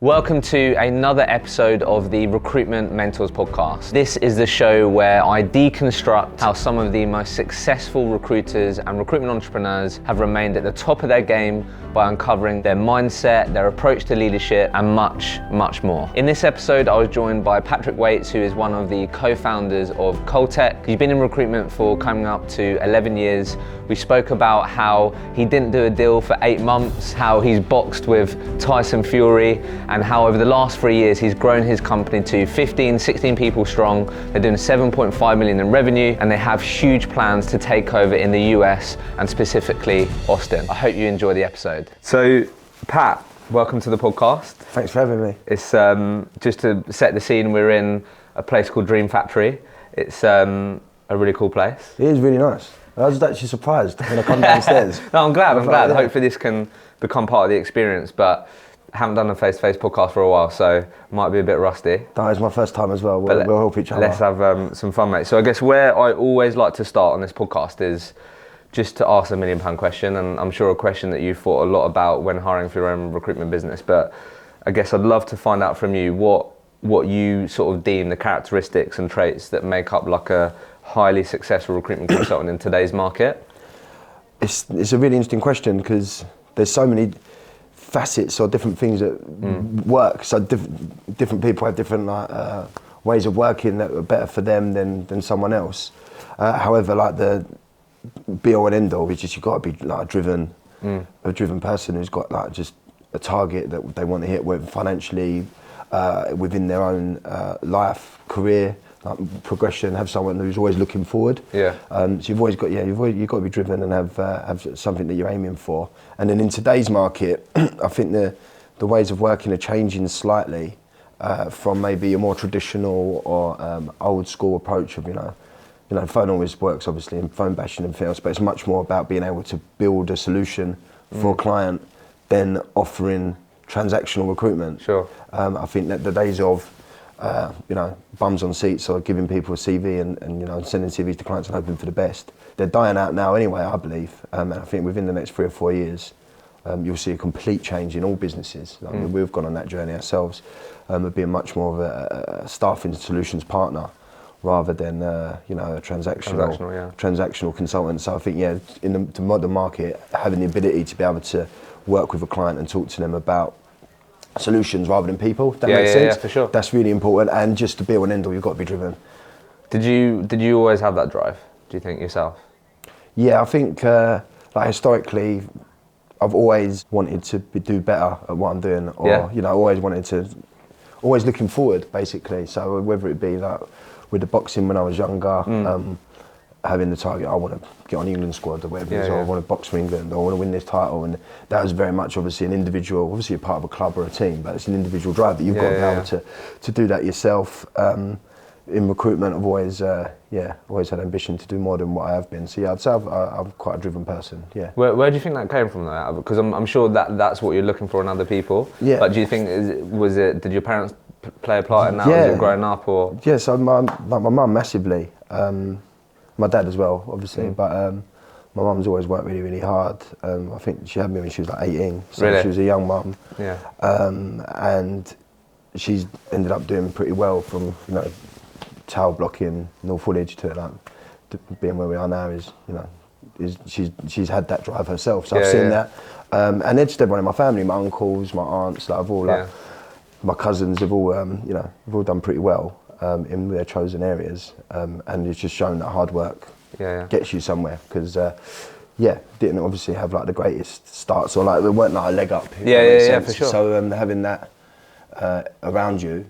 Welcome to another episode of the Recruitment Mentors podcast. This is the show where I deconstruct how some of the most successful recruiters and recruitment entrepreneurs have remained at the top of their game by uncovering their mindset, their approach to leadership, and much, much more. In this episode, I was joined by Patrick Waits, who is one of the co-founders of Coltech. He's been in recruitment for coming up to 11 years. We spoke about how he didn't do a deal for 8 months, how he's boxed with Tyson Fury, and how over the last 3 years he's grown his company to 16 people strong. They're doing 7.5 million in revenue, and they have huge plans to take over in the US and specifically Austin. I hope you enjoy the episode. So, Pat, welcome to the podcast. Thanks for having me. It's just to set the scene, we're in a place called Dream Factory. It's a really cool place. It is really nice. I was actually surprised when I come downstairs. No, I'm glad. Yeah. Hopefully this can become part of the experience, but I haven't done a face-to-face podcast for a while, so might be a bit rusty. No, it's my first time as well. We'll help each other. Let's have some fun, mate. So I guess where I always like to start on this podcast is just to ask a £1 million question, and I'm sure a question that you've thought a lot about when hiring for your own recruitment business, but I guess I'd love to find out from you what you sort of deem the characteristics and traits that make up like a highly successful recruitment consultant in today's market. It's a really interesting question because there's so many facets or different things that work. So different people have different ways of working that are better for them than someone else. However, like the be all and end all is just you've got to be like a driven person who's got like just a target that they want to hit with financially, within their own life, career, like progression. Have someone who's always looking forward. Yeah. So you've always got you've got to be driven and have something that you're aiming for. And then in today's market, I think the ways of working are changing slightly from maybe a more traditional or old school approach of phone always works obviously in phone bashing and things, but it's much more about being able to build a solution for a client than offering transactional recruitment. Sure. I think that the days of bums on seats or giving people a CV and sending CVs to clients and hoping for the best, they're dying out now anyway, I believe. And I think within the next 3 or 4 years, you'll see a complete change in all businesses. We've gone on that journey ourselves, of being much more of a staffing solutions partner rather than a transactional consultant. So I think in the modern market, having the ability to be able to work with a client and talk to them about solutions rather than people, that makes sense. Yeah, for sure. That's really important, and just to be all and end all, you've got to be driven. Did you always have that drive, do you think, yourself? Yeah, I think historically, I've always wanted to do better at what I'm doing, or always looking forward, basically. So whether it be like with the boxing when I was younger, having the target, I want to get on the England squad or whatever it is, or I want to box for England, or I want to win this title, and that was very much obviously an individual, obviously a part of a club or a team, but it's an individual drive that you've got to be able to do that yourself. In recruitment, I've always had ambition to do more than what I have been. So I'd say I'm quite a driven person. Yeah. Where do you think that came from, though? Because I'm sure that's what you're looking for in other people. Yeah. But do you think did your parents play a part in that as you're growing up, or? Yeah. So my mum massively. My dad as well, obviously, but my mum's always worked really, really hard. I think she had me when she was like 18, so really? She was a young mum. Yeah. And she's ended up doing pretty well from tower blocking, North Woolwich to being where we are now. She's had that drive herself, so I've seen that. And then just everyone in my family, my uncles, my aunts, my cousins have all have all done pretty well. In their chosen areas, and it's just shown that hard work gets you somewhere. Because didn't obviously have like the greatest starts, or like there weren't like a leg up. Yeah, for sure. So having that around you,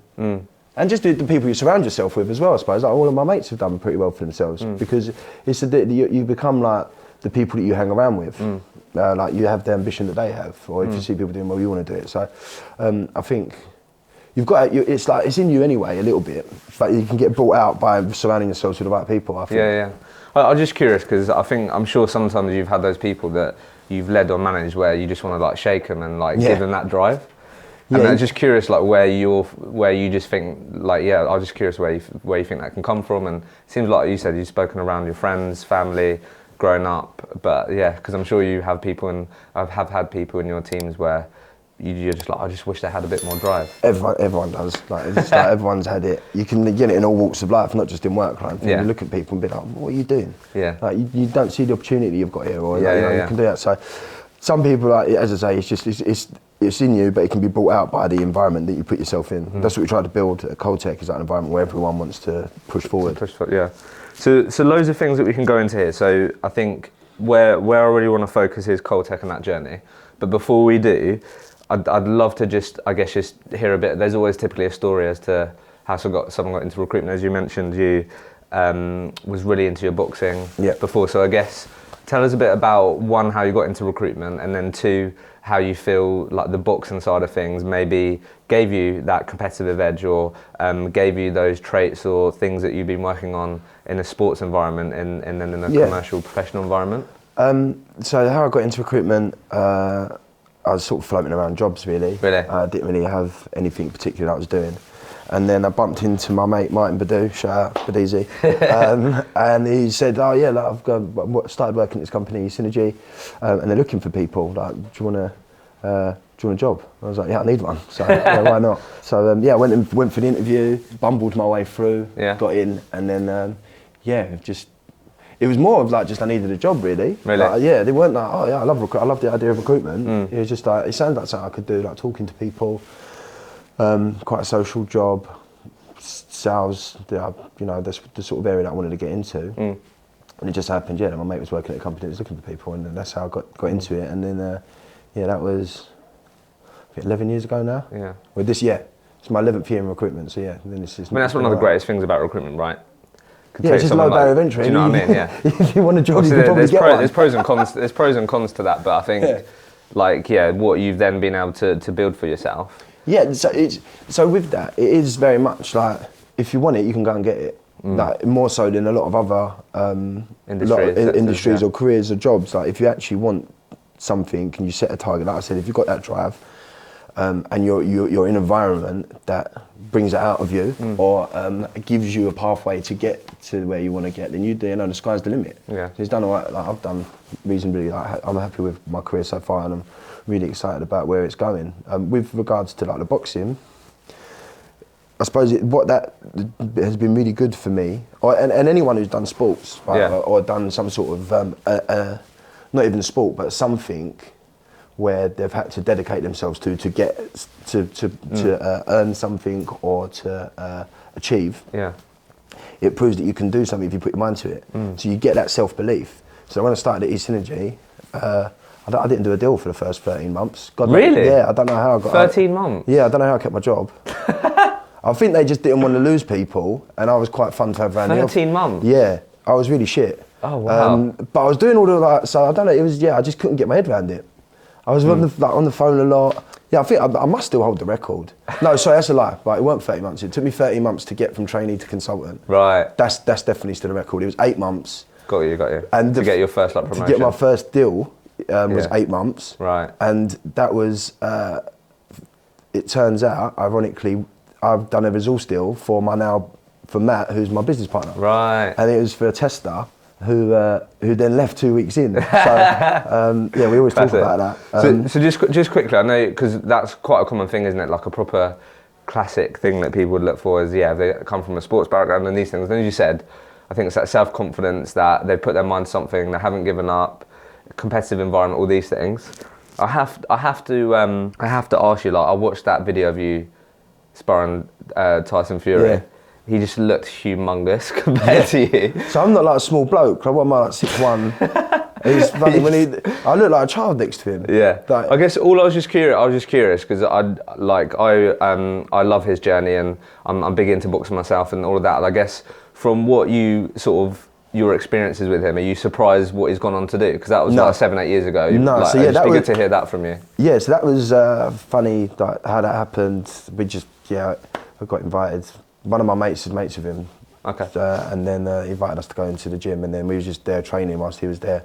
and just the people you surround yourself with as well. I suppose like all of my mates have done pretty well for themselves, because it's you become like the people that you hang around with. Like you have the ambition that they have, or if you see people doing well, you want to do it. So I think. You've got it's in you anyway a little bit, but you can get brought out by surrounding yourself with the right people, I think. Yeah. I'm just curious because I'm sure sometimes you've had those people that you've led or managed where you just want to like shake them and like give them that drive. And I'm just curious like where you just think like I'm just curious where you think that can come from. And it seems like you said you've spoken around your friends, family, growing up, but because I'm sure you have people and have had people in your teams where you're just like, I just wish they had a bit more drive? Everyone does. Like, it's just like everyone's had it. You can get it in all walks of life, not just in work. Like, you look at people and be like, what are you doing? Yeah. Like, you don't see the opportunity you've got here, or you can do that. So, some people, like, as I say, it's just it's in you, but it can be brought out by the environment that you put yourself in. That's what we try to build at Coltech, is that environment where everyone wants to push forward. So loads of things that we can go into here. So I think where I really want to focus is Coltech and that journey. But before we do, I'd love to just hear a bit. There's always typically a story as to how someone got into recruitment. As you mentioned, you was really into your boxing before. So I guess tell us a bit about, one, how you got into recruitment, and then two, how you feel like the boxing side of things maybe gave you that competitive edge, or gave you those traits or things that you've been working on in a sports environment and then in a commercial professional environment. So how I got into recruitment, I was sort of floating around jobs really. I didn't really have anything particular I was doing. And then I bumped into my mate Martin Badu, shout out Badeezy, and he said, "Oh yeah, like, I've started working at this company, Synergy, and they're looking for people. Like, do you want a job?" I was like, "Yeah, I need one." So why not? So I went for the interview, bumbled my way through, got in, and then it was more of like just I needed a job really. Like, they weren't like, "Oh yeah, I love the idea of recruitment." It was just like, it sounded like something I could do, like talking to people. Quite a social job, sales, the sort of area that I wanted to get into. And it just happened, my mate was working at a company that was looking for people, and that's how I got into it. And then, that was 11 years ago now. Yeah. Well, this year, it's my 11th year in recruitment, so then this is... I mean, that's one of the greatest things about recruitment, right? It's just low barrier of entry. Do you know what I mean? Yeah. If you want a job, you can probably get one. There's pros and cons. There's pros and cons to that, but I think, what you've then been able to build for yourself. Yeah, so with that, it is very much like, if you want it, you can go and get it. Like, more so than a lot of other industries or careers or jobs. Like, if you actually want something and you set a target, like I said, if you've got that drive, and you're in an environment that brings it out of you, or gives you a pathway to get to where you want to get, then the sky's the limit. Yeah. So it's done all right. Like, I've done reasonably. Like, I'm happy with my career so far, and I'm really excited about where it's going. With regards to like the boxing, I suppose what that has been really good for me, and anyone who's done sports, right, or done some sort of not even sport, but something where they've had to dedicate themselves to get to earn something or to achieve. Yeah. It proves that you can do something if you put your mind to it. So you get that self-belief. So when I started at Synergy, I didn't do a deal for the first 13 months. Really? Yeah, I don't know how I got 13 months? Yeah, I don't know how I kept my job. I think they just didn't want to lose people, and I was quite fun to have around. 13 months? Yeah, I was really shit. Oh, wow. But I was doing all the, like, so I don't know, it was, I just couldn't get my head around it. I was on the phone a lot. Yeah, I think I must still hold the record. No, sorry, that's a lie. Right, it weren't 30 months. It took me 30 months to get from trainee to consultant. Right. That's definitely still a record. It was 8 months. Got you. And to get your first promotion. To get my first deal was 8 months. Right. And that was, it turns out, ironically, I've done a resource deal for Matt, who's my business partner. Right. And it was for a tester who then left 2 weeks in. So we always talk about that. So just quickly, I know, because that's quite a common thing, isn't it? Like a proper classic thing that people would look for is, they come from a sports background and these things. And as you said, I think it's that self-confidence, that they put their mind to something, they haven't given up, competitive environment, all these things. I have to ask you, like, I watched that video of you sparring Tyson Fury. Yeah. He just looked humongous compared to you. So I'm not like a small bloke. What am I, like 6'1"? It's funny I look like a child next to him. Yeah. Like, I guess I was just curious because I love his journey, and I'm big into boxing myself and all of that. And I guess from what you your experiences with him, are you surprised what he's gone on to do? Because that was like 7-8 years ago. No, like, so yeah, it'd be good to hear that from you. Yeah, so that was funny, like, how that happened. We just, I got invited. One of my mates is mates with him. Okay. And then he invited us to go into the gym, and then we were just there training whilst he was there.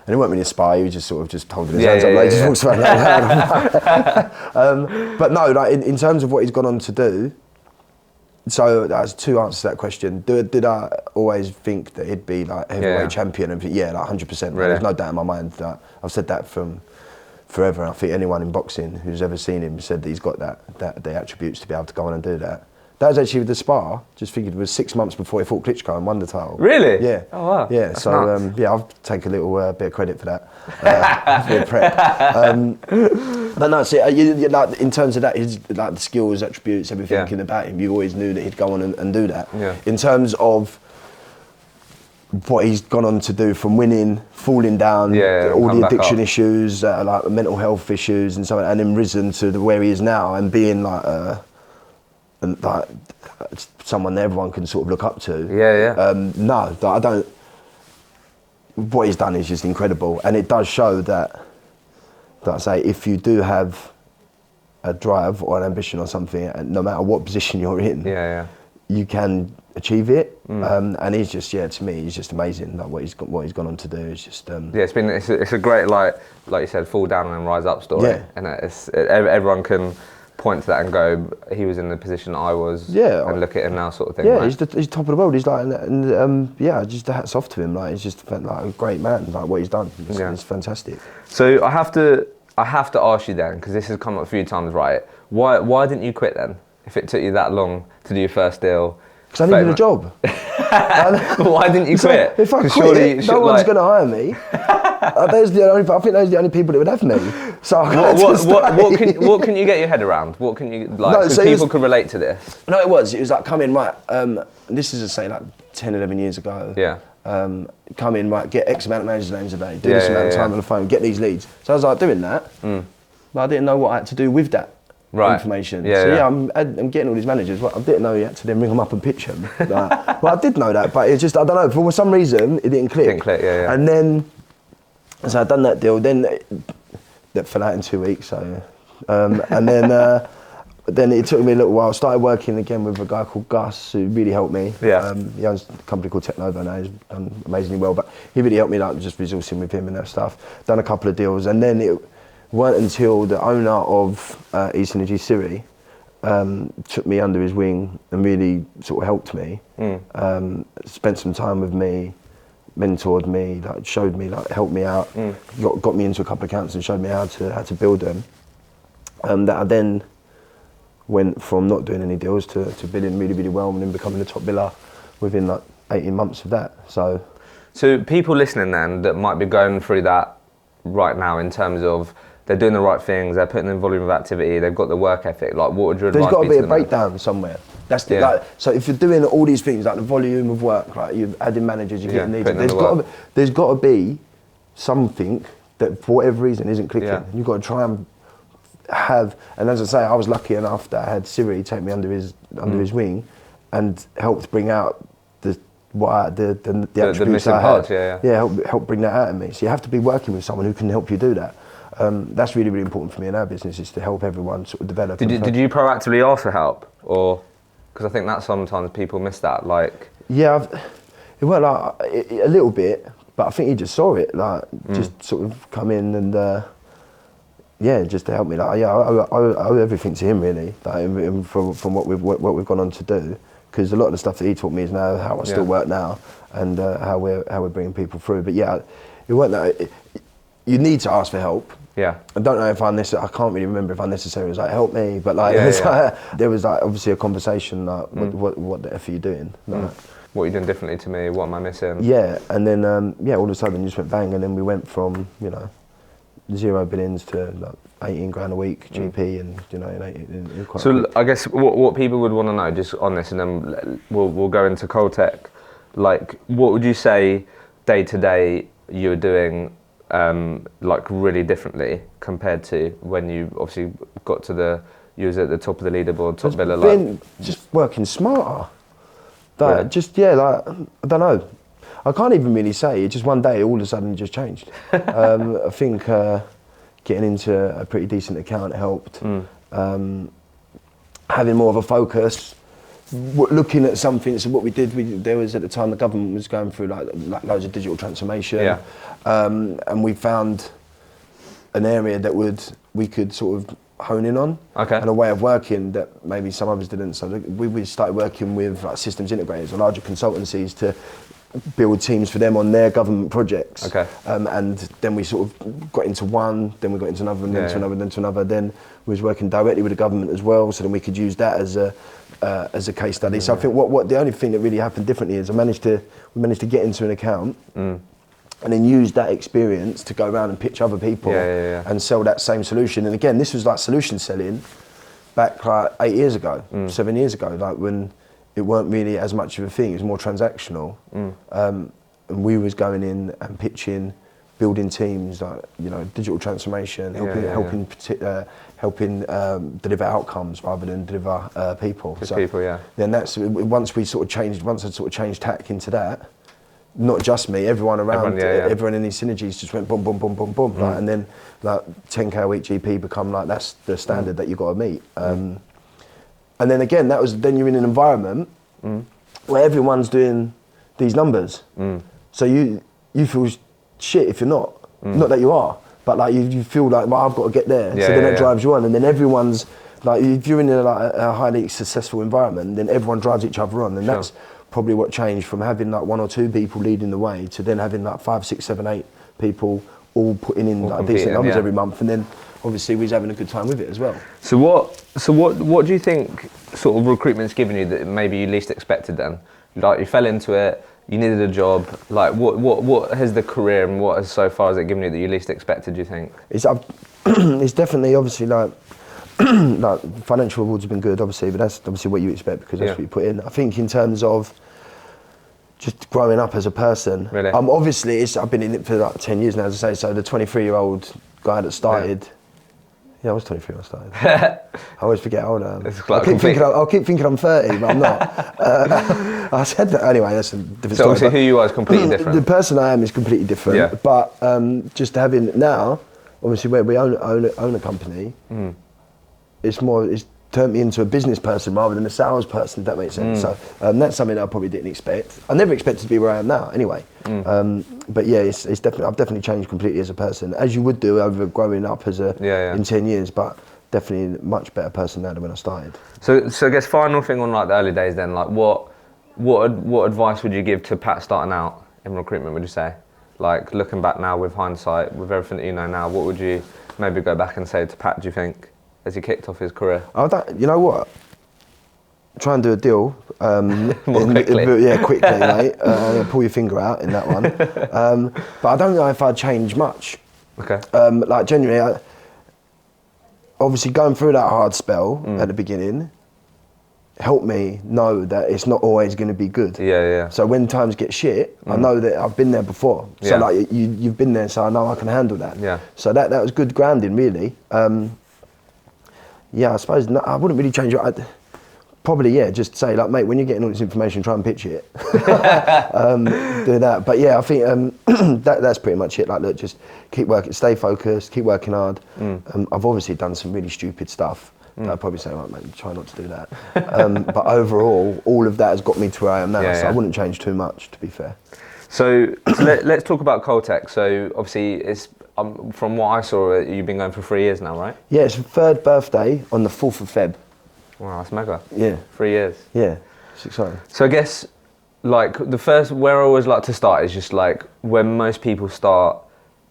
And he weren't really a spy, he was just sort of just holding his hands up, like, just walks around like. But no, like in terms of what he's gone on to do, so that's two answers to that question. Did I always think that he'd be like heavyweight champion? And like 100%. Really? There's no doubt in my mind that I've said that from forever. I think anyone in boxing who's ever seen him said that he's got the attributes to be able to go on and do that. That was actually with the spar. Just figured it was 6 months before he fought Klitschko and won the title. Really? Yeah. Oh wow. Yeah. That's So nuts. I'll take a little bit of credit for that. For the prep. But no, see, you, like in terms of that, his like the skills, attributes, everything about him, you always knew that he'd go on and do that. Yeah. In terms of what he's gone on to do, from winning, falling down, all the addiction issues, like mental health issues and so on, and then risen to where he is now and being like someone that everyone can sort of look up to. No, I don't. What he's done is just incredible, and it does show that I say, if you do have a drive or an ambition or something, and no matter what position you're in, you can achieve it. And he's just, to me, he's just amazing. Like what he's gone on to do is just. It's a great like you said, fall down and then rise up story. Yeah. And everyone can point to that and go, he was in the position I was. Yeah. And look at him now, sort of thing. Yeah, right? he's top of the world. He's like, just the hats off to him. Like, he's just like a great man. Like what he's done, it's fantastic. So I have to ask you then, because this has come up a few times, right? Why didn't you quit then? If it took you that long to do your first deal? Because I needed a job. Why didn't you quit? If I quit, no one's going to hire me. I think those are the only people that would have me. So what can you get your head around? What can you like? So people could relate to this. No, it was like come in right. This is say like 10, 11 years ago. Yeah. Come in right, get X amount of managers' names a day, do this amount of time on the phone, get these leads. So I was like doing that, but I didn't know what I had to do with that. Information. I'm getting all these managers. Well, I didn't know you had to then ring them up and pitch them. Well, I did know that, but it's just, I don't know, for some reason, it didn't click. And then, so I'd done that deal, then that fell out in 2 weeks, so, and then it took me a little while. I started working again with a guy called Gus, who really helped me. He owns a company called Technova now, he's done amazingly well, but he really helped me, like just resourcing with him and that stuff. Done a couple of deals, and then it weren't until the owner of East Energy Siri took me under his wing and really sort of helped me. Spent some time with me, mentored me, like showed me, like helped me out, got me into a couple of accounts and showed me how to build them. That I then went from not doing any deals to bidding really, really well and then becoming a top biller within like 18 months of that. So people listening then that might be going through that right now in terms of they're doing the right things, they're putting in volume of activity, they've got the work ethic, like what would your advice be? There's got to be a breakdown somewhere. That's the, like, so if you're doing all these things, like the volume of work, like you're adding managers, you're getting needed, there's got to be something that for whatever reason isn't clicking. You've got to try and have, and as I say, I was lucky enough that I had Siri take me under his wing and helped bring out the attributes missing I parts, had. Help bring that out of me. So you have to be working with someone who can help you do that. That's really, really important for me in our business, is to help everyone sort of develop. Did you proactively ask for help, or because I think that sometimes people miss that, like? Yeah, it went like a little bit, but I think he just saw it, like just sort of come in and just to help me. Like I owe everything to him really, like, from what we've gone on to do, because a lot of the stuff that he taught me is now how I still work now and how we're bringing people through. But it weren't that. You need to ask for help. I don't know if I can't really remember if I necessarily was like, help me, but like, there was like obviously a conversation like, what the F are you doing? Like, what are you doing differently to me? What am I missing? Yeah, and then all of a sudden you just went bang, and then we went from 0 billings to like 18 grand a week GP, and in quite so quick. I guess what people would want to know just on this, and then we'll go into Coltech. Like, what would you say day to day you were doing? Like really differently compared to when you obviously got to you was at the top of the leaderboard, top biller. Just working smarter. I don't know. I can't even really say. It just one day, all of a sudden, it just changed. I think getting into a pretty decent account helped. Having more of a focus. Looking at something, so what we did, there was at the time the government was going through like loads of digital transformation, and we found an area that we could sort of hone in on, and a way of working that maybe some others didn't. So we started working with like systems integrators or larger consultancies to build teams for them on their government projects. Okay. And then we sort of got into one, then we got into another, and then to another, then to another. Then we was working directly with the government as well, so then we could use that as a case study. So I think what the only thing that really happened differently is we managed to get into an account. And then use that experience to go around and pitch other people and sell that same solution. And again, this was like solution selling back like 8 years ago, 7 years ago, like when it weren't really as much of a thing, it was more transactional. And we was going in and pitching, building teams, like, you know, digital transformation, helping deliver outcomes rather than deliver people. Then that's, once I sort of changed tack into that, not just me, everyone around, everyone in these synergies just went boom, boom, boom, boom, boom, like, and then like 10k a week GP become like that's the standard that you got to meet. And then again, then you're in an environment where everyone's doing these numbers, so you feel shit if you're not. Not that you are, but like you feel like, well, I've got to get there. So then it drives you on, and then everyone's like, if you're in a highly successful environment, then everyone drives each other on, and that's probably what changed from having like 1 or 2 people leading the way to then having like 5, 6, 7, 8 people all putting in like decent numbers every month, and then obviously we was having a good time with it as well. So what do you think sort of recruitment's given you that maybe you least expected then? Like you fell into it, you needed a job. Like what has the career and what has so far has it given you that you least expected, do you think? It's definitely obviously like like financial rewards have been good, obviously, but that's obviously what you expect because that's what you put in. I think in terms of just growing up as a person, really? Obviously I've been in it for like 10 years now, as I say. So the 23-year-old guy that started, I was 23 when I started. I always forget how old I am. I'll keep thinking I'm 30, but I'm not. I said that anyway. That's a different story. So obviously who you are is completely different. The person I am is completely different. But just having now, obviously, where we own a company. It's turned me into a business person rather than a salesperson, if that makes sense. So that's something that I probably didn't expect. I never expected to be where I am now, anyway. But yeah, it's definitely, I've definitely changed completely as a person, as you would do over growing up as in 10 years. But definitely a much better person now than when I started. So I guess final thing on like the early days then, like what advice would you give to Pat starting out in recruitment? Would you say, like looking back now with hindsight, with everything that you know now, what would you maybe go back and say to Pat? Do you think? As he kicked off his career? You know what? Try and do a deal. Quickly. Quickly, mate. Pull your finger out in that one. But I don't know if I'd change much. Okay. Like genuinely, obviously going through that hard spell at the beginning helped me know that it's not always going to be good. So when times get shit, I know that I've been there before. So like you've been there, so I know I can handle that. So that was good grounding, really. I suppose I wouldn't really change it. Probably, just say like, mate, when you're getting all this information, try and pitch it. Do that. But I think that's pretty much it. Like, look, just keep working, stay focused, keep working hard. I've obviously done some really stupid stuff. I'd probably say, right, mate, try not to do that. But overall, all of that has got me to where I am now. So I wouldn't change too much, to be fair. So let's talk about Coltech. So obviously it's. From what I saw, you've been going for 3 years now, right? Yeah, it's 3rd birthday on the 4th of Feb. Wow, that's mega. Yeah. 3 years. Yeah, it's exciting. So I guess, like, the first, where I always like to start is just like, when most people start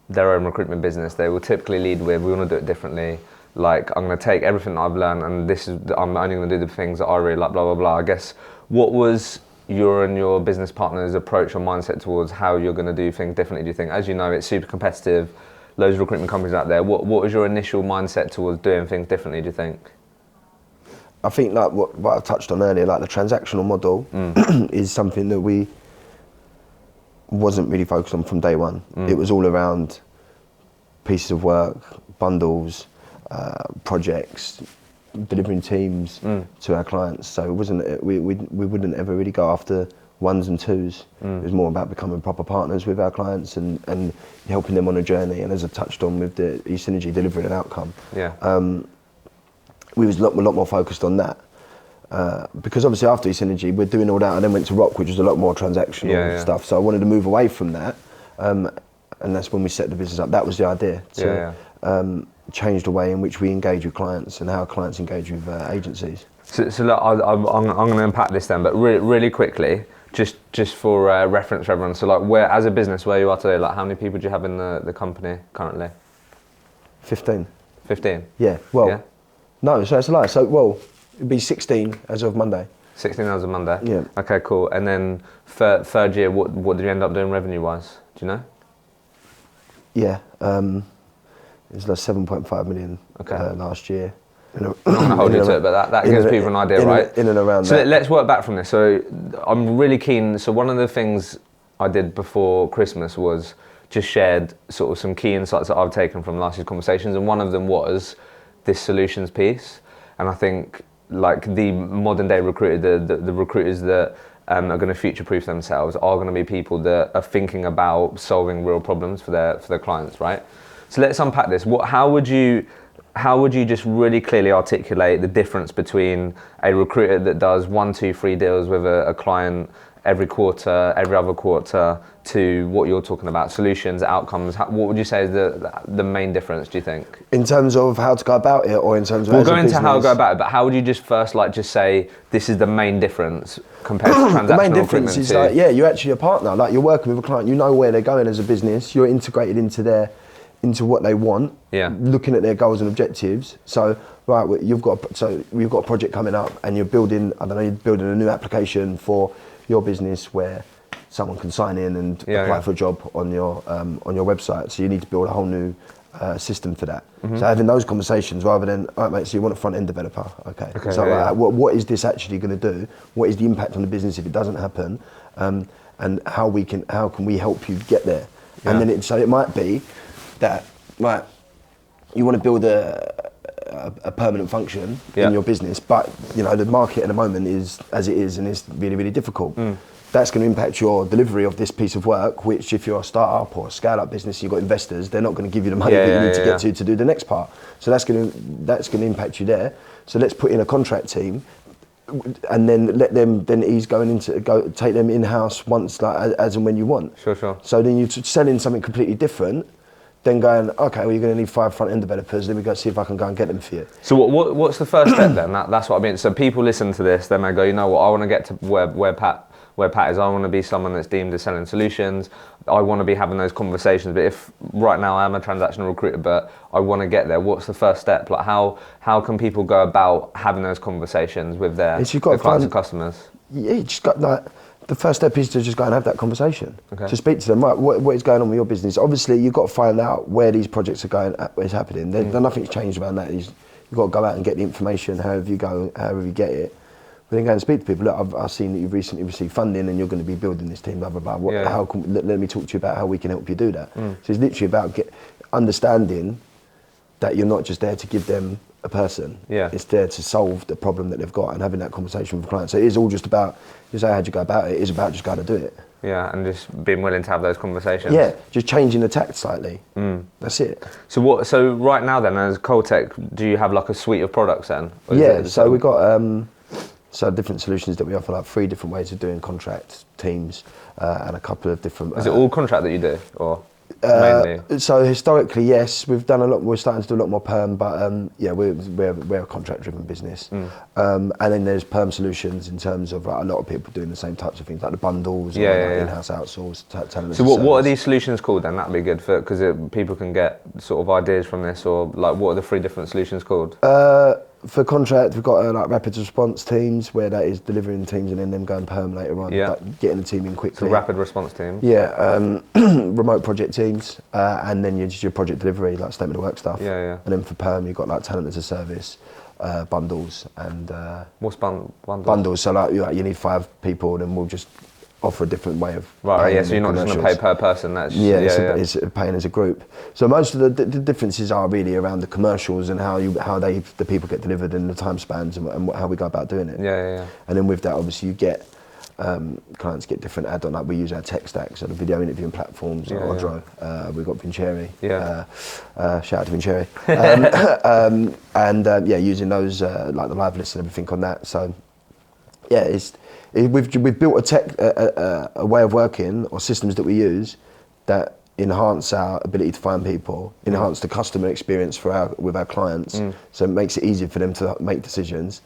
their own recruitment business, they will typically lead with, we want to do it differently. Like, I'm going to take everything that I've learned and I'm only going to do the things that I really like, blah, blah, blah. I guess, what was your and your business partner's approach or mindset towards how you're going to do things differently, do you think? As you know, it's super competitive. Loads of recruitment companies out there. What was your initial mindset towards doing things differently, do you think? I think like what I touched on earlier, like the transactional model is something that we wasn't really focused on from day one. It was all around pieces of work, bundles, projects, delivering teams to our clients. So it wasn't, we wouldn't ever really go after ones and twos. It was more about becoming proper partners with our clients and helping them on a journey. And as I touched on with the synergy, delivering an outcome. We was a lot more focused on that. Because obviously after synergy, we're doing all that. I then went to Rock, which was a lot more transactional stuff. So I wanted to move away from that. And that's when we set the business up. That was the idea. To change the way in which we engage with clients and how clients engage with agencies. So look, I'm going to unpack this then, but really quickly, just for reference for everyone. So like, where as a business, where you are today, like how many people do you have in the company currently? 15. 15. Yeah. Well, Yeah? no. So it's a lie. So well, it'd be 16 as of Monday. 16 hours a Monday. Yeah. Okay, cool. And then third year, what did you end up doing revenue wise? Do you know? Yeah. It was like 7.5 million last year. I'm not going to hold you to it, but that gives people an idea, right? In and around so that. let's work back from this. So I'm really keen. So one of the things I did before Christmas was just shared sort of some key insights that I've taken from last year's conversations, and one of them was this solutions piece. And I think like the modern day recruiter, the recruiters that are going to future-proof themselves are going to be people that are thinking about solving real problems for their clients, right? So let's unpack this. How would you just really clearly articulate the difference between a recruiter that does 1, 2, 3 deals with a client every quarter, every other quarter, to what you're talking about, solutions, outcomes? What would you say is the main difference, do you think? In terms of how to go about it, or in terms of we'll go into how to go about it, but how would you just first just say this is the main difference compared to transactional the main difference recruitment is like, yeah, you're actually a partner. Like, you're working with a client, you know where they're going as a business, you're integrated into what they want, looking at their goals and objectives. So, right, we've got a project coming up, and you're building a new application for your business where someone can sign in and apply for a job on your website. So you need to build a whole new system for that. So having those conversations rather than, all right, mate, so you want a front end developer, okay. So what is this actually going to do? What is the impact on the business if it doesn't happen? And how can we help you get there? And then it might be that, right, you want to build a permanent function in your business, but you know the market at the moment is as it is, and it's really, really difficult. That's going to impact your delivery of this piece of work, which if you're a startup or a scale-up business, you've got investors, they're not going to give you the money that you need to get to do the next part. So that's going to impact you there. So let's put in a contract team, and then let them. Then he's going take them in-house once, like as and when you want. Sure. So then you're selling something completely different. Then going, okay, well, you're going to need 5 front-end developers. Let me go see if I can go and get them for you. So what's the first step then? That's what I mean. So people listen to this, then they go, you know what, I want to get to where Pat is. I want to be someone that's deemed as selling solutions. I want to be having those conversations. But if right now I'm a transactional recruiter, but I want to get there, what's the first step? Like how can people go about having those conversations with their clients and customers? Yeah, you just got like. The first step is to just go and have that conversation. To speak to them, right, what is going on with your business? Obviously, you've got to find out where these projects are going, where it's happening. Nothing's changed around that. You've got to go out and get the information, however you get it. But then go and speak to people. Look, I've seen that you've recently received funding and you're going to be building this team, blah, blah, blah. Let me talk to you about how we can help you do that. So it's literally about understanding that you're not just there to give them a person. It's there to solve the problem that they've got and having that conversation with the client. So it is all just about, you say how'd you go about it, it is about just going to do it. Yeah, and just being willing to have those conversations. Yeah, just changing the tact slightly. That's it. So right now then, as Coltech, do you have like a suite of products then? So we've got different solutions that we offer, like 3 different ways of doing contract teams and a couple of different... Is it all contract that you do, or...? Mainly. So historically, yes, we've done a lot. We're starting to do a lot more perm, but we're a contract-driven business. And then there's perm solutions in terms of like, a lot of people doing the same types of things, like the bundles, in-house outsourced talent. So what are these solutions called then? That'd be good for because people can get sort of ideas from this, or like what are the 3 different solutions called? For contract, we've got like rapid response teams, where that is delivering teams and then them going perm later on, like getting the team in quickly. So rapid response teams. Remote project teams, and then your project delivery, like statement of work stuff. And then for perm, you've got like talent as a service, bundles and. What's bundles? Bundles. So like you need 5 people, and then we'll just offer a different way of so you're not just going to pay per person. That's it's paying as a group. So most of the differences are really around the commercials and how the people get delivered and the time spans and how we go about doing it. And then with that, obviously you get clients get different add-on. Like we use our tech stack, so the video interviewing platforms, like Odro. We've got Vincere. Shout out to Vincere. Using those like the live list and everything on that. So we've built a way of working or systems that we use that enhance our ability to find people, enhance the customer experience with our clients, so it makes it easier for them to make decisions,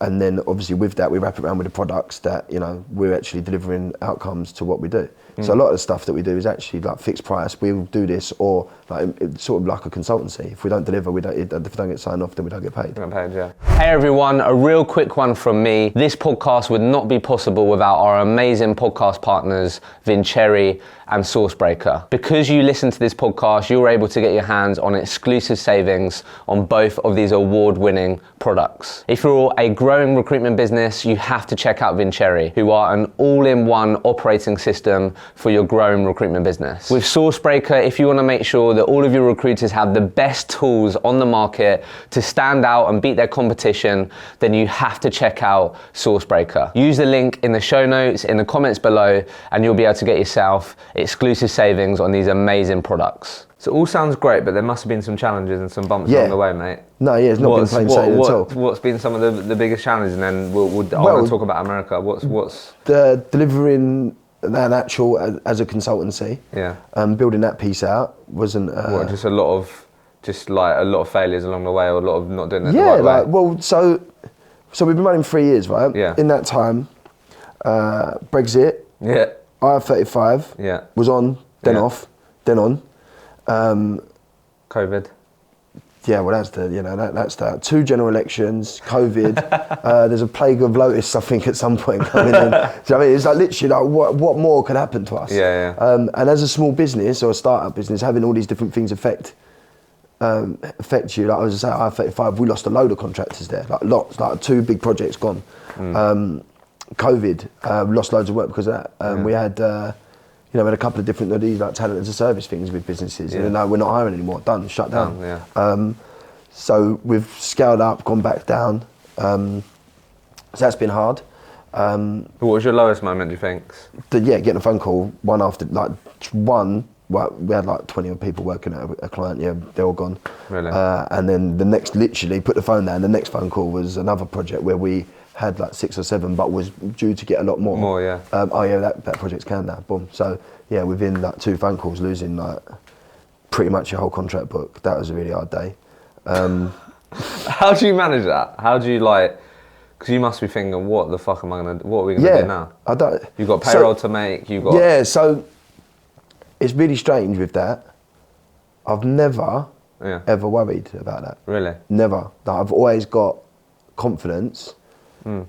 and then obviously with that, we wrap it around with the products that, you know, we're actually delivering outcomes to what we do. So a lot of the stuff that we do is actually like fixed price. We'll do this, or like it's sort of like a consultancy. If we don't deliver, if we don't get signed off, then we don't get paid. Hey everyone, a real quick one from me. This podcast would not be possible without our amazing podcast partners, Vincere and Sourcebreaker. Because you listen to this podcast, you're able to get your hands on exclusive savings on both of these award-winning products. If you're a growing recruitment business, you have to check out Vincere, who are an all-in-one operating system for your growing recruitment business. With Sourcebreaker, if you want to make sure that all of your recruiters have the best tools on the market to stand out and beat their competition, then you have to check out Sourcebreaker. Use the link in the show notes, in the comments below, and you'll be able to get yourself exclusive savings on these amazing products. So it all sounds great, but there must have been some challenges and some bumps along the way, mate. No, yeah, it's not been plain sailing at all. What's been some of the biggest challenges? And then I want to talk about America. What's the delivering an actual as a consultancy? Yeah. Building that piece out wasn't. Just a lot of failures along the way, or a lot of not doing it the right way. Well, so we've been running 3 years, right? Yeah. In that time, Brexit. Yeah. IR35 was on, then off, then on. COVID. Yeah, well, that's that. 2 general elections, COVID. There's a plague of locusts, I think, at some point coming in. So I mean, it's like literally like what more could happen to us? Yeah. And as a small business or a startup business, having all these different things affect you. Like I was saying, IR35, we lost a load of contractors there, like lots, like 2 big projects gone. COVID, lost loads of work because of that. We had, we had a couple of different of these like talent as a service things with businesses. And no, we're not hiring anymore. Done, shut down. So we've scaled up, gone back down. So that's been hard. What was your lowest moment, do you think? Getting a phone call, one after, well, we had like 20 odd people working at a client, they're all gone. Really? And then the next, literally put the phone down, the next phone call was another project where we had like 6 or 7, but was due to get a lot more. That project's canned now, boom. So within like 2 phone calls, losing like pretty much your whole contract book. That was a really hard day. How do you manage that? How do you because you must be thinking, what are we gonna do now? I don't. You've got payroll to make, so it's really strange with that. I've never ever worried about that. Really? Never. I've always got confidence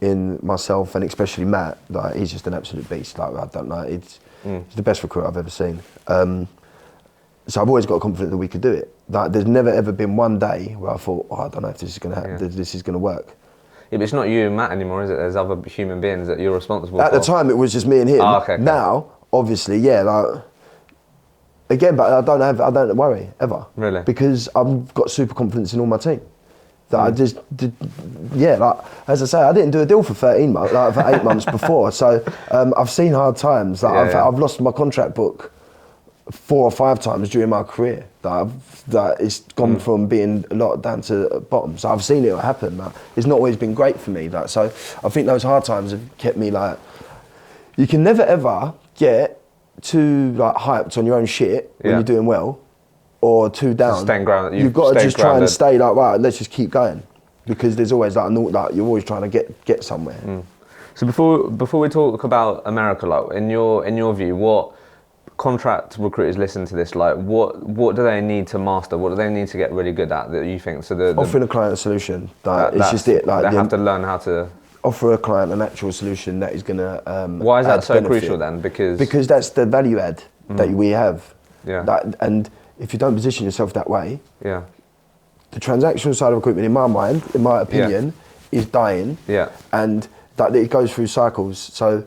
in myself, and especially Matt. Like, he's just an absolute beast. Like, I don't know, he's the best recruiter I've ever seen. So I've always got confidence that we could do it. Like, there's never ever been one day where I thought, I don't know if this is gonna happen. This is gonna work. Yeah, but it's not you and Matt anymore, is it? There's other human beings that you're responsible for. At the time, it was just me and him. Okay. Now, obviously, again, but I don't worry ever. Really? Because I've got super confidence in all my team. That I just did, as I say, I didn't do a deal for 13 months, for 8 months before. So I've seen hard times. I've lost my contract book 4 or 5 times during my career. That it's gone from being a lot down to the bottom. So I've seen it happen. It's not always been great for me. So I think those hard times have kept me you can never ever get too hyped on your own shit when you're doing well, or too down. You've got to just try and stay right, let's just keep going, because there's always you're always trying to get somewhere. So before we talk about America, in your view, what contract recruiters listen to this, what do they need to master? What do they need to get really good at that you think? So offering a client a solution. It's just it. They have to learn how to offer a client an actual solution that is going to why is that so crucial then? Because that's the value add that we have. And if you don't position yourself that way, the transactional side of recruitment, in my mind, in my opinion, is dying. And that it goes through cycles. So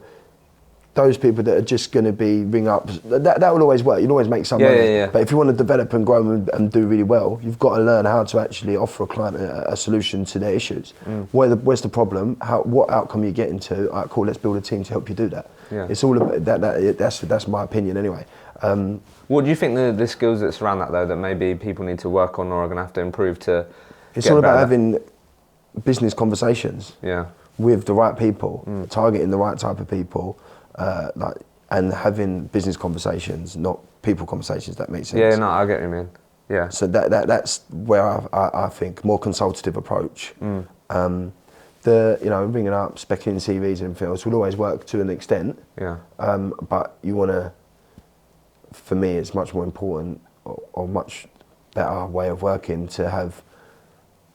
those people that are just going to be ring up, that will always work. You'll always make some money. But if you want to develop and grow and do really well, you've got to learn how to actually offer a client a solution to their issues. Where's the problem? What outcome you're getting to? All right, cool. Let's build a team to help you do that. It's all about that's my opinion anyway. What do you think the skills that surround that though, that maybe people need to work on or are going to have to improve to? It's all about having business conversations. With the right people, targeting the right type of people. And having business conversations, not people conversations. That makes sense. Yeah, no, I get what you mean. Yeah. So that's where I think more consultative approach. ringing up, specking CVs and everything else will always work to an extent. Yeah. But you want to, for me, it's much more important or much better way of working to have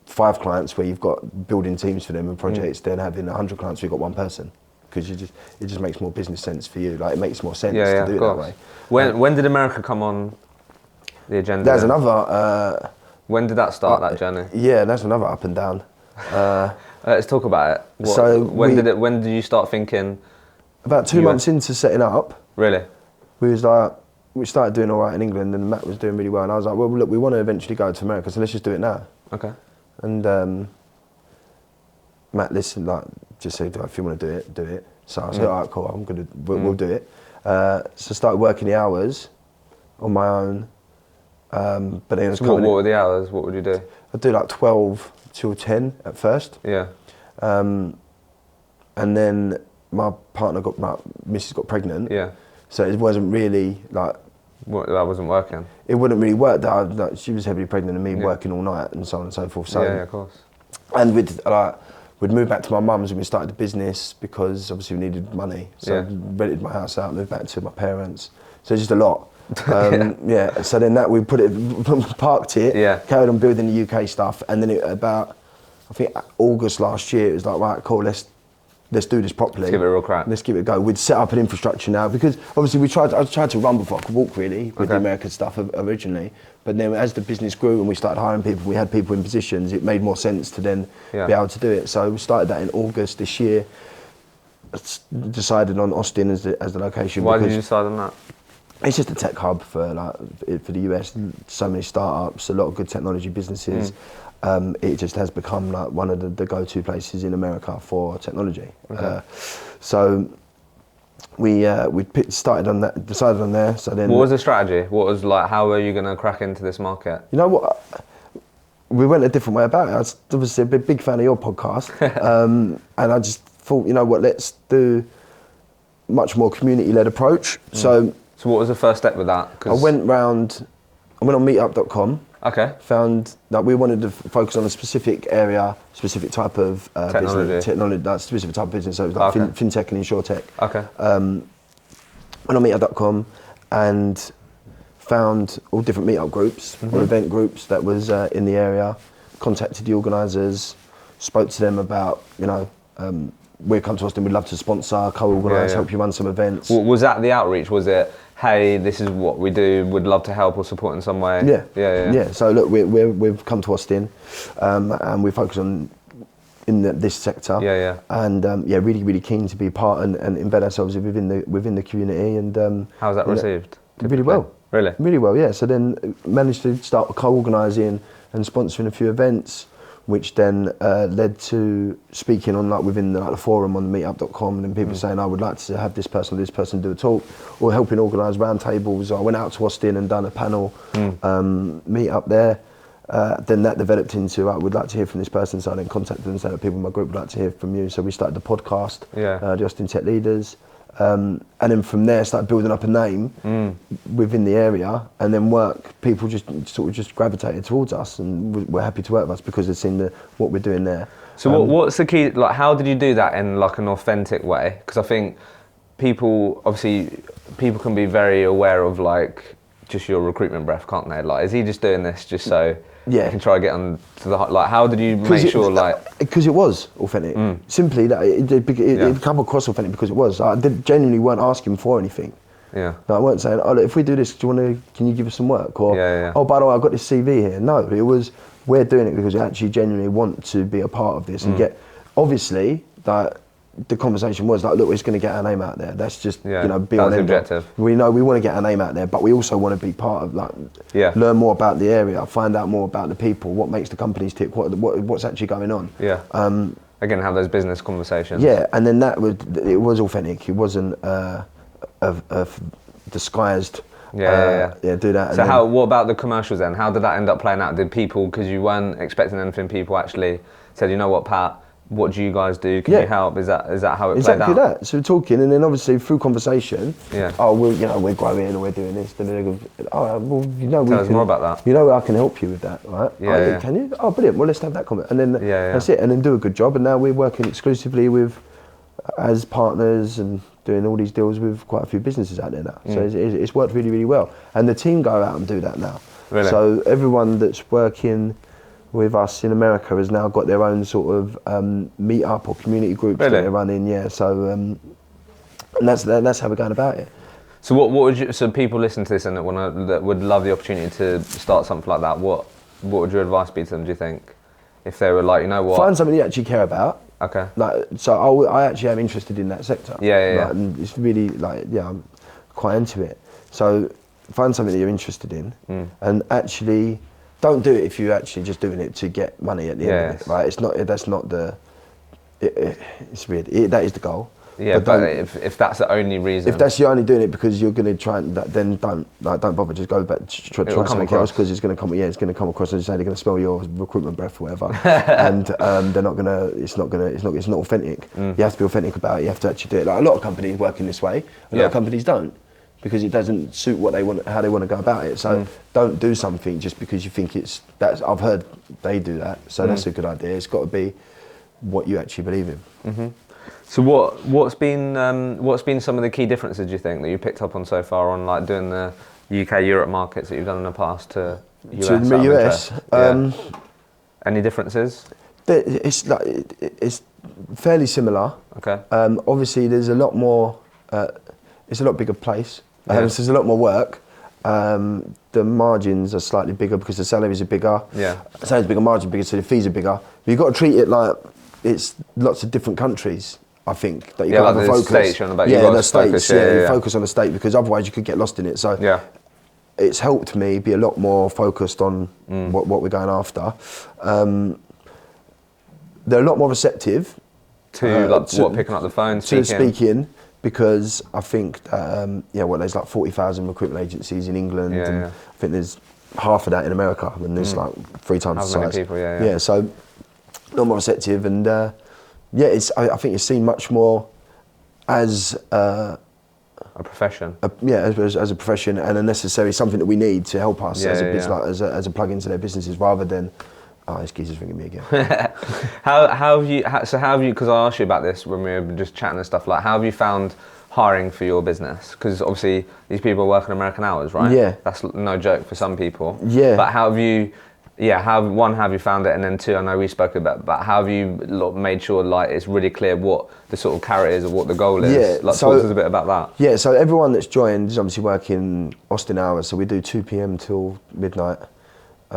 5 clients where you've got building teams for them and projects than having 100 clients where you've got 1 person. Because it just makes more business sense for you. Like, it makes more sense to do it that way. When did America come on the agenda? There's another... when did that start, that journey? Yeah, that's another up and down. Let's talk about it. When did you start thinking? About 2 months into setting up. Really? We started doing all right in England, and Matt was doing really well. And I was like, well, look, we want to eventually go to America, so let's just do it now. Okay. And Matt listened, like, just said, if you want to do it, do it. So I said, all right, cool, we'll do it. So I started working the hours on my own. But then what were the hours? What would you do? I'd do like 12 till 10 at first. Yeah. And then my missus got pregnant. Yeah. So it wasn't really like... that wasn't working? It wouldn't really work. She was heavily pregnant and me working all night and so on and so forth. So, yeah, of course. And we'd moved back to my mum's and we started the business because obviously we needed money. So I rented my house out, moved back to my parents. So it's just a lot. So then we parked it, carried on building the UK stuff, and then I think August last year, it was like, right, cool, let's do this properly. Let's give it a real crack. Let's give it a go. We'd set up an infrastructure now because obviously I tried to run before I could walk really with the American stuff originally, but then as the business grew and we started hiring people, we had people in positions, it made more sense to then be able to do it. So we started that in August this year, decided on Austin as the location. Why did you decide on that? It's just a tech hub for the US. So many startups, a lot of good technology businesses. It just has become like one of the go-to places in America for technology. So we started on that, decided on there. So then, what was the strategy? How were you going to crack into this market? You know what? We went a different way about it. I was obviously a big fan of your podcast, and I just thought, you know what? Let's do much more community-led approach. So what was the first step with that? I went on meetup.com. Okay. Found that we wanted to focus on a specific area, specific type of technology, that specific type of business. So it was like fintech and insurtech. Okay. Went on meetup.com and found all different meetup groups or event groups that was in the area. Contacted the organisers, spoke to them about, we'll come to Austin, we'd love to sponsor, co-organise, help you run some events. Was that the outreach? Was it, hey, this is what we do, would love to help or support in some way? Yeah. So look, we've come to Austin and we focus on this sector. And really, really keen to be part and embed ourselves within the community. And how's that received? Really well. Really? Really well, yeah. So then managed to start co-organising and sponsoring a few events, which then led to speaking on within the forum on meetup.com, and then people saying I would like to have this person or this person do a talk, or helping organise roundtables. I went out to Austin and done a panel meetup there. Then that developed into I would like to hear from this person, so I then contacted them and said that people in my group would like to hear from you. So we started the podcast, the Austin Tech Leaders. And then from there started building up a name within the area, and then people just gravitated towards us and were happy to work with us because they'd seen what we're doing there. So what's the key, how did you do that in an authentic way? Because I think people can be very aware of just your recruitment breath, can't they? Is he just doing this just so you can try to get on to the how did you make sure because it was authentic. Simply that it come across authentic because it was. I genuinely weren't asking for anything. I weren't saying, oh look, if we do this, can you give us some work? Or oh, by the way, I've got this CV here. No, it was, we're doing it because we actually genuinely want to be a part of this and get, obviously the conversation was look, we're just going to get our name out there. That's just, be on the objective. We know we want to get our name out there, but we also want to be part of learn more about the area, find out more about the people, what makes the companies tick, what's actually going on. Again, have those business conversations. And then it was authentic. It wasn't disguised. Do that. So what about the commercials then? How did that end up playing out? Did people, because you weren't expecting anything, people actually said, you know what, Pat, what do you guys do? Can you help? Is that how it played exactly out? that. So we're talking, and then obviously through conversation, Yeah. oh, we're growing, or we're doing this. Then they go, oh, well, Tell us more about that. You know, I can help you with that, right? Yeah, oh, yeah. Can you? Oh, brilliant. Well, let's have that comment, and then that's it, and then do a good job. And now we're working exclusively with, as partners, and doing all these deals with quite a few businesses out there now. So it's worked really, really well, and the team go out and do that now. Really? So everyone that's working with us in America has now got their own sort of meet up or community groups that they're running. Yeah. So and that's how we're going about it. So what would you? So people listen to this and that would love the opportunity to start something like that. What would your advice be to them? Do you think, if they were like, you know what, find something you actually care about. Okay. Like, so I actually am interested in that sector. Yeah. And it's really like, I'm quite into it. So find something that you're interested in, and actually don't do it if you're actually just doing it to get money at the end of it. Right? It's not. That's not the. It's weird. That is the goal. Yeah, but if that's the only reason. If that's you're only doing it because you're going to try and then don't bother. Just go back, try something else, because it's going to come. Yeah, it's going to come across and say they're going to smell your recruitment breath or whatever, and they're not going to. It's not authentic. You have to be authentic about it. You have to actually do it. Like a lot of companies work in this way. A lot of companies don't, because it doesn't suit what they want, how they want to go about it. So don't do something just because you think it's. I've heard they do that. So that's a good idea. It's got to be what you actually believe in. Mm-hmm. So what's been some of the key differences, do you think, that you picked up on so far on like doing the UK Europe markets that you've done in the past to US? To the US, any differences? It's fairly similar. Okay. Obviously, there's a lot more. It's a lot bigger place. So there's a lot more work. The margins are slightly bigger because the salaries are bigger. Yeah. Salaries bigger, margins bigger, so the fees are bigger. But you've got to treat it like it's lots of different countries. I think that you got to have a focus. States, the states. You focus on the state, because otherwise you could get lost in it. So it's helped me be a lot more focused on what we're going after. They're a lot more receptive to picking up the phone, speaking, because I think that, there's like 40,000 recruitment agencies in England, and I think there's half of that in America, and there's like 3 times the size. Many people, so a lot more receptive, and I think it's seen much more as a profession. As a profession, and a necessary something that we need to help us as a business, as a plug into their businesses, rather than this geezer's ringing me again. How have you? Because I asked you about this when we were just chatting and stuff. Like, how have you found hiring for your business? Because obviously these people are working American hours, right? Yeah. That's no joke for some people. Yeah. But how have you? Yeah, how have you found it, and then 2, I know we spoke about, but how have you made sure like it's really clear what the sort of carrot is or what the goal is? Yeah, talk to us a bit about that. Yeah, so everyone that's joined is obviously working Austin hours, so we do 2 p.m. till midnight.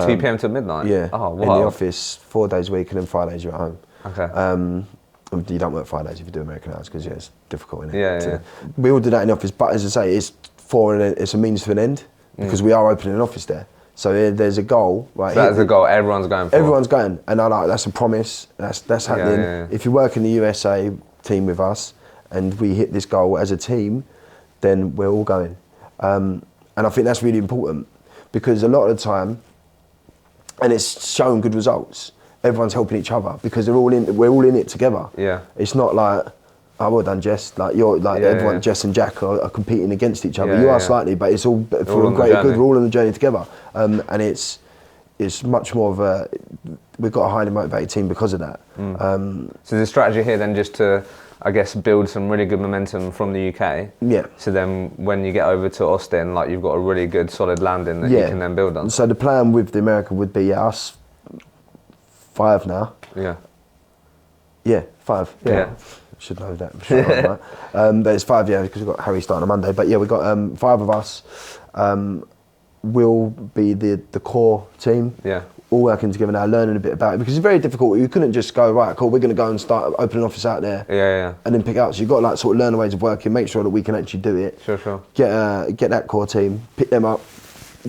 2 p.m. till midnight? Yeah. Oh, wow. In the office 4 days a week, and then Fridays you're at home. Okay. You don't work Fridays if you do American hours, because it's difficult, isn't it? Yeah. We all do that in the office, but as I say, it's a means to an end, because we are opening an office there. So there's a goal, right? So that's a goal everyone's going for. Everyone's going, and that's a promise. That's happening. Yeah. If you work in the USA team with us, and we hit this goal as a team, then we're all going. And I think that's really important, because a lot of the time, and it's shown good results, everyone's helping each other, because we're all in it together. Yeah. It's not like, oh, well done, Jess. Like everyone, Jess and Jack are competing against each other. You are slightly, but it's all for a greater good. We're all on the journey together, and it's much more of a. We've got a highly motivated team because of that. So the strategy here then, just to, I guess, build some really good momentum from the UK. Yeah. So then when you get over to Austin, like, you've got a really good solid landing that you can then build on. So the plan with the America would be us 5 now. Yeah. Yeah, 5. Yeah. Should know that. Sure, right? But it's 5, because we've got Harry starting on Monday. But we've got 5 of us. Will be the core team. Yeah. All working together now, learning a bit about it, because it's very difficult. You couldn't just go, right, cool, we're going to go and start open an office out there. And then pick out. So you've got to sort of learn the ways of working, make sure that we can actually do it. Sure. Get that core team, pick them up,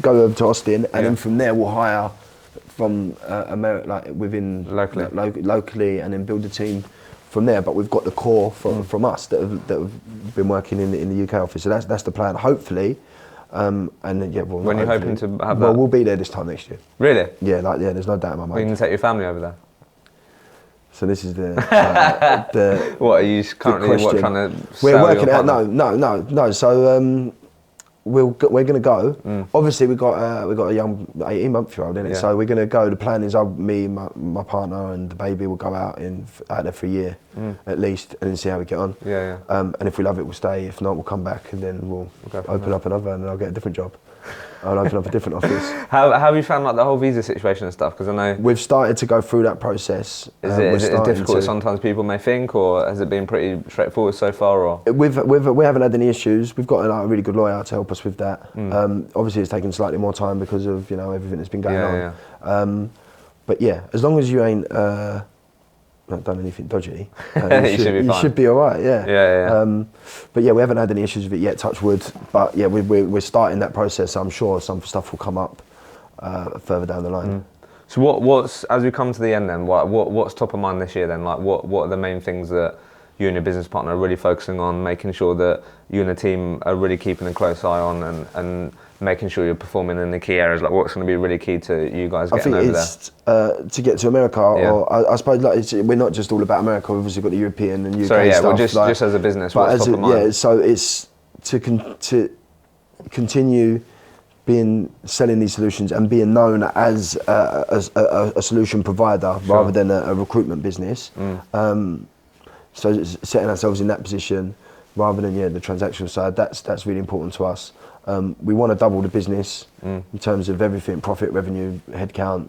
go over to Austin, and then from there we'll hire from America, within locally, and then build a team from there. But we've got the core from us that have been working in the UK office. So that's the plan. Hopefully, and then when you're hoping to have that? Well, we'll be there this time next year. Really? Yeah, there's no doubt in my mind. Are you going to take your family over there? So this is the What are you currently trying to? We're working out. No. So we're going to go. Obviously, we got a young 18-month-year-old in it. Yeah. So we're going to go. The plan is, me, my partner, and the baby will go out there for a year at least, and then see how we get on. Yeah. And if we love it, we'll stay. If not, we'll come back, and then we'll open up another, and then I'll get a different job. I'll open up a different office. How have you found like the whole visa situation and stuff? Because I know we've started to go through that process. Is it as difficult as sometimes people may think, or has it been pretty straightforward so far? Or we haven't had any issues. We've got a really good lawyer to help us with that. Obviously, it's taken slightly more time because of everything that's been going on. Yeah. But yeah, as long as you ain't not done anything dodgy, you should be all right. Yeah. But yeah, we haven't had any issues with it yet. Touch wood. But yeah, we're starting that process. I'm sure some stuff will come up further down the line. So what's as we come to the end then? What's top of mind this year then? Like what are the main things that you and your business partner are really focusing on, making sure that you and the team are really keeping a close eye on, and making sure you're performing in the key areas? Like what's going to be really key to you guys getting over there? I think it's to get to America, or I suppose we're not just all about America. We've obviously got the European and UK stuff. Well, just as a business, what's top of mind? Yeah, so it's to continue selling these solutions and being known as a solution provider rather than a recruitment business. So it's setting ourselves in that position rather than the transactional side. That's really important to us. We want to double the business in terms of everything: profit, revenue, headcount.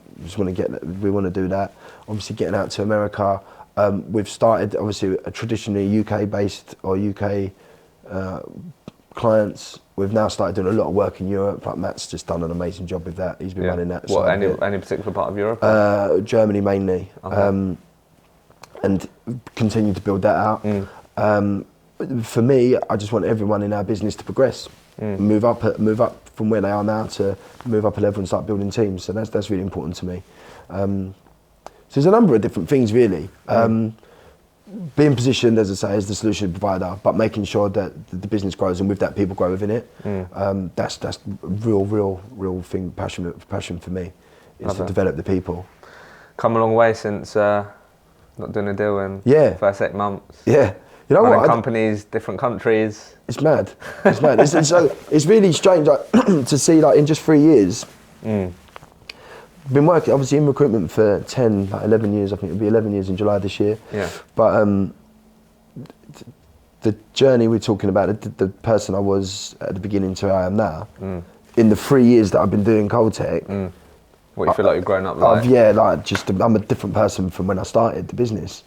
We want to do that. Obviously, getting out to America. We've started obviously traditionally UK based or UK clients. We've now started doing a lot of work in Europe. Like Matt's just done an amazing job with that. He's been running that. What, any particular part of Europe? Germany mainly, and continue to build that out. For me, I just want everyone in our business to progress, move up from where they are now to move up a level and start building teams. So that's really important to me. So there's a number of different things really. Being positioned, as I say, as the solution provider, but making sure that the business grows, and with that, people grow within it. That's real thing. Passion for me is to develop the people. Come a long way since not doing a deal in the first 8 months. Yeah, you know what? Companies, different countries. It's mad. It's mad. It's really strange to see in just 3 years. Been working obviously in recruitment for 11 years. I think it'll be 11 years in July this year. Yeah. But the journey we're talking about, the person I was at the beginning to who I am now, in the 3 years that I've been doing Coltech. What you feel like you've grown up like? I'm a different person from when I started the business.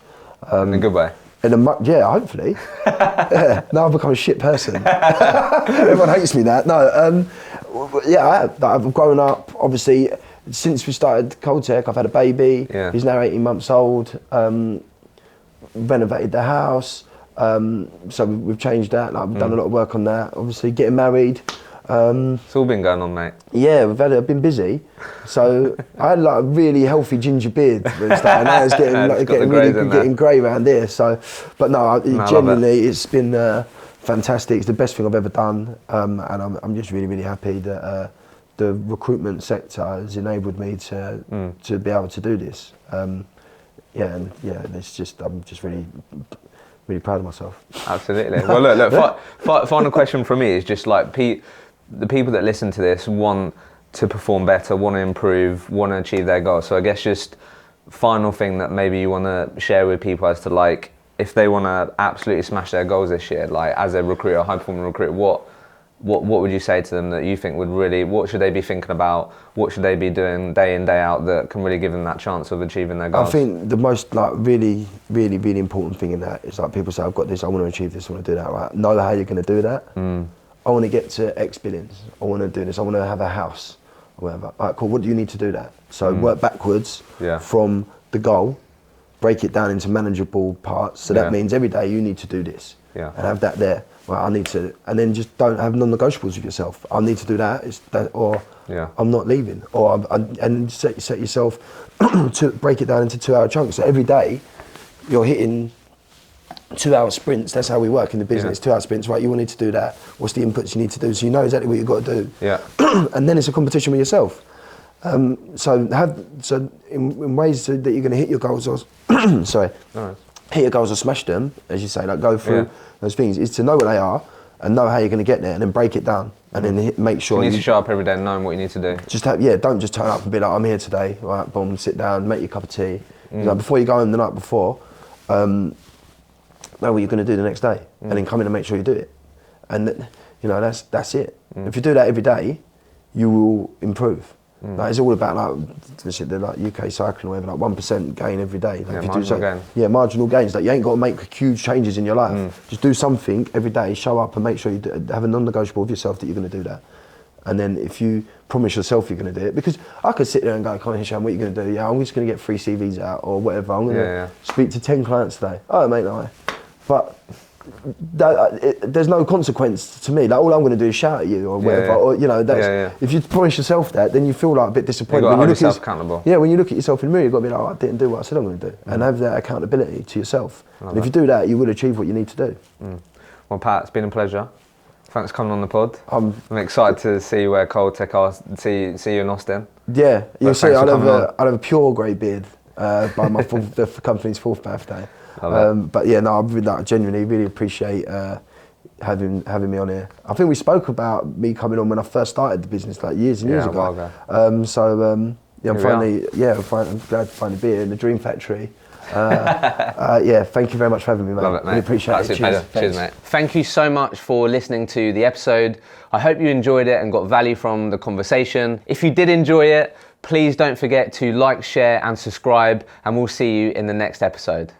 In a good way. Hopefully. Now I've become a shit person. Everyone hates me that. No, I've grown up, obviously, since we started Coltech. I've had a baby. Yeah. He's now 18 months old. Renovated the house. So we've changed that. We've done a lot of work on that. Obviously, getting married. It's all been going on, mate. Yeah, I've been busy. So I had a really healthy ginger beard when it started. Now it's getting grey around here. So, but no, genuinely, it's been fantastic. It's the best thing I've ever done, and I'm just really, really happy that the recruitment sector has enabled me to be able to do this. It's just I'm just really proud of myself. Absolutely. Well, look. Final question from me is just the people that listen to this want to perform better, want to improve, want to achieve their goals. So I guess just final thing that maybe you want to share with people as to if they want to absolutely smash their goals this year, as a recruiter, a high performing recruiter, what would you say to them that you think would really, what should they be thinking about? What should they be doing day in, day out that can really give them that chance of achieving their goals? I think the most really, really, really important thing in that is people say, I've got this, I want to achieve this, I want to do that, right? Know how you're going to do that. I want to get to X billions. I want to do this. I want to have a house or whatever. All right, cool. What do you need to do that? So work backwards from the goal, break it down into manageable parts. So that means every day you need to do this and have that there. Right, I need to, and then just don't have non-negotiables with yourself. I need to do that, or I'm not leaving. And set yourself to break it down into 2-hour chunks. So every day you're hitting 2-hour sprints. That's how we work in the business. 2-hour sprints. Right, you will need to do that. What's the inputs you need to do? So you know exactly what you've got to do. Yeah. And then it's a competition with yourself. So in ways that you're going to hit your goals or sorry, hit your goals or smash them, as you say, like go through those things, is to know what they are and know how you're going to get there, and then break it down, and then make sure you need to show up every day knowing what you need to do. Don't just turn up and be like, I'm here today, right? Boom, sit down, make your cup of tea. Like, before you go home the night before, know what you're going to do the next day, and then come in and make sure you do it. And that's it. If you do that every day, you will improve. Like, it's all about like UK cycling, whatever, like 1% gain every day. Like, marginal gain. Yeah, marginal gains. Like, you ain't got to make huge changes in your life. Just do something every day, show up and make sure you have a non-negotiable with yourself that you're going to do that. And then if you promise yourself you're going to do it, because I could sit there and go, come on, Hisham, what are you going to do? Yeah, I'm just going to get 3 CVs out or whatever. I'm going to speak to 10 clients today. Oh, mate, no. But there's no consequence to me. Like, all I'm going to do is shout at you or whatever. Or, if you promise yourself that, then you feel like a bit disappointed. You've got to hold yourself accountable. Yeah, when you look at yourself in the mirror, you've got to be like, oh, I didn't do what I said I'm going to do. And have that accountability to yourself. And if you do that, you will achieve what you need to do. Well, Pat, it's been a pleasure. Thanks for coming on the pod. I'm excited to see where Coltech are, see you in Austin. Yeah, you'll see, I'll have a pure grey beard by the company's 4th birthday. But yeah, no, I genuinely really appreciate having me on here. I think we spoke about me coming on when I first started the business, like years and years ago. I'm glad to finally be here in the Dream Factory. Thank you very much for having me, mate. Love it, mate. Really appreciate it. Cheers, mate. Thank you so much for listening to the episode. I hope you enjoyed it and got value from the conversation. If you did enjoy it, please don't forget to like, share and subscribe, and we'll see you in the next episode.